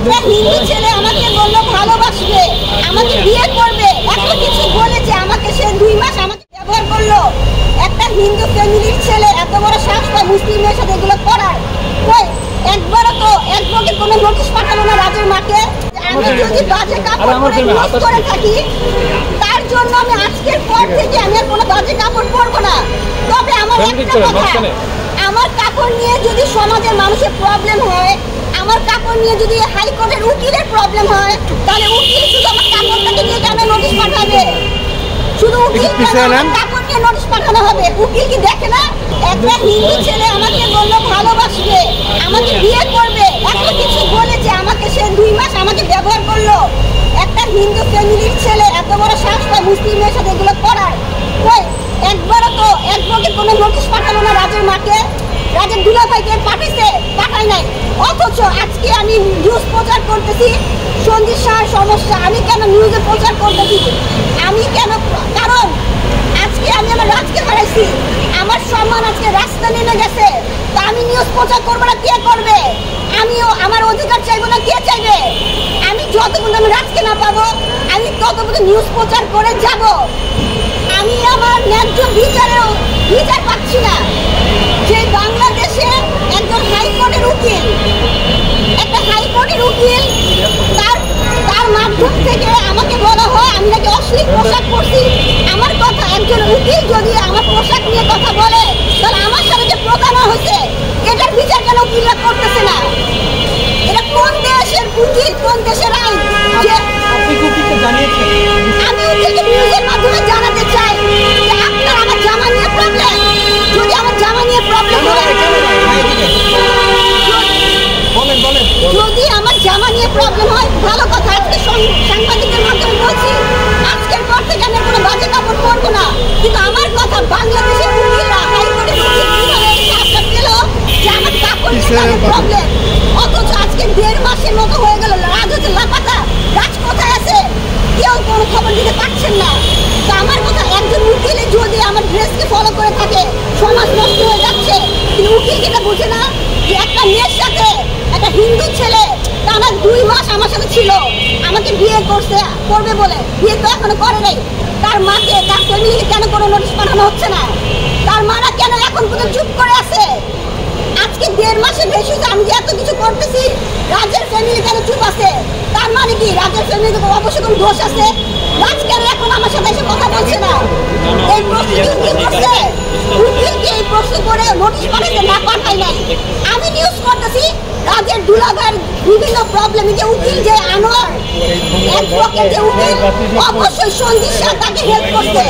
একটা হিন্দু ছেলে আমাকে বললো ভালোবাসবে, আমাকে বিয়ে করবে, এত কিছু বলেছে আমাকে। সে 2 মাস আমাকে ব্যবহার করলো। একটা হিন্দু ফ্যামিলির ছেলে এত বড় সাহস পায় মুসলিমের সাথে এগুলো করার? কই একবারও তো একবারকে কোনো নোটিশ পাঠালো না রাজের মাকে? আমি যদি বাজে কাপড় পরে নিউজ করে থাকি, তার জন্য আমি আজকের পর থেকে আমি আর কোনো বাজে কাপড় পরবো না। তবে আমার একটা কথা, আমার কাপড় নিয়ে যদি সমাজের মানুষের প্রবলেম হয়, আমার কাপড় নিয়ে যদি হাইকোর্টের উকিলের প্রবলেম হয়, তাহলে উকিল শুধু আমার কাপড়টাকে নিয়ে কেন নোটিশ পাঠাবে? শুধু উকিল কাপড় নিয়ে নোটিশ পাঠানো হবে? উকিল কি দেখে না? একটা হিন্দু ছেলে আমাকে বললো ভালোবাসবে, আমাকে বিয়ে করবে, এত কিছু বলেছে আমাকে। সে 2 মাস আমাকে ব্যবহার করলো। একটা হিন্দু ফ্যামিলির ছেলে এত বড় সাহস পায় মুসলিমের সাথে এগুলো করার? কই একবারও তো একবারকে কোনো নোটিশ পাঠালো না রাজের মাকে? রাজের দুলাভাইকে পাঠাইছে? পাঠাই নাই। অথচ আজকে আমি নিউজ প্রচার করতেছি সঞ্জিত শাহর সমস্যা। আমি কেন নিউজে প্রচার করতেছি? আমি কেন? কারণ আজকে আমি আমার রাজকে হারাইছি, আমার সম্মান আজকে রাস্তা নেমে গেছে। তো আমি নিউজ প্রচার করবো না, কে করবে? আমিও আমার অধিকার চাইবো না, কে চাইবে? আমি যতক্ষণ আমি রাজকে না পাবো, আমি ততক্ষণ নিউজ প্রচার করে যাব। আমি আমার ন্যায্য বিচার পাচ্ছি না। যে বাংলাদেশে একজন হাইকোর্টের উকিল, একটা হাইকোর্টের উকিল, তার মাধ্যম থেকে আমাকে বলা হয় আমি নাকি অশ্লীল পোশাক পরছি। আমার কথা, একজন উকিল যদি আমার পোশাক নিয়ে কথা বলে, তাহলে আমার সাথে যে প্রতারণা হয়েছে, এটার বিচার কেন উকিলরা করতেছে না? এটা কোন দেশের উকিল, কোন দেশের আইন? যে আমি উকিলকে নিউজের মাধ্যমে জানাতে চাই যে আপনার আমার জামা নিয়ে প্রবলেম। যদি আমার জামা নিয়ে প্রবলেম হয়, যদি আমার জামা নিয়ে প্রবলেম হয়, ভালো কথা। আজকে সাংবাদিকের মাধ্যমে বলছি, আজকের পর থেকে আমি কোনো বাজে কাপড় পরবো না। কিন্তু আমার কথা, বাংলাদেশের উকিলরা, হাইকোর্টের উকিল কিভাবে এই সাহসটা পেল যে আমার কাপড় নিয়ে প্রবলেম? অথচ আজকে 1.5 মাসের মতো হয়ে গেল, রাজ হচ্ছে লাপাতা। রাজ কোথায় আছে? কেউ কোনো খবর দিতে পারছেন না। তো আমার কথা, একজন উকিলে যদি আমার ড্রেসকে ফলো করে থাকে, সমাজ নষ্ট হয়ে যাচ্ছে। কিন্তু উকিল যেটা বুঝে না যে একটা মেয়ের সাথে, একটা হিন্দু ছেলে টানা 2 মাস আমার সাথে ছিল, আমাকে বিয়ে করবে বলে। বিয়ে তো এখনো করে নাই। তার মাকে, তার ফ্যামিলিকে কেন কোনো নোটিশ পাঠানো হচ্ছে না? তার মারা কেন এখন পর্যন্ত চুপ করে আছে? আজকে 1.5 মাসের বেশি আমি যে এত কিছু করতেছি, রাজের ফ্যামিলি কেন চুপ আছে? তার মানে কি রাজের ফ্যামিলিতে অবশ্যই কোনো দোষ আছে? রাজ কেন এখন আমার সাথে এসে কথা বলছে না? এই প্রশ্ন কি করছে? উকিলকে এই প্রশ্ন করে নোটিশ পাঠাইতে না পাঠাই নাই। আমি নিউজ করতেছি রাজের দুলাভাইয়ের বিভিন্ন প্রবলেম। যে উকিল, যে আনোয়ার, যে উকিল, অবশ্যই সঞ্জিত শাহ তাকে হেল্প করছে।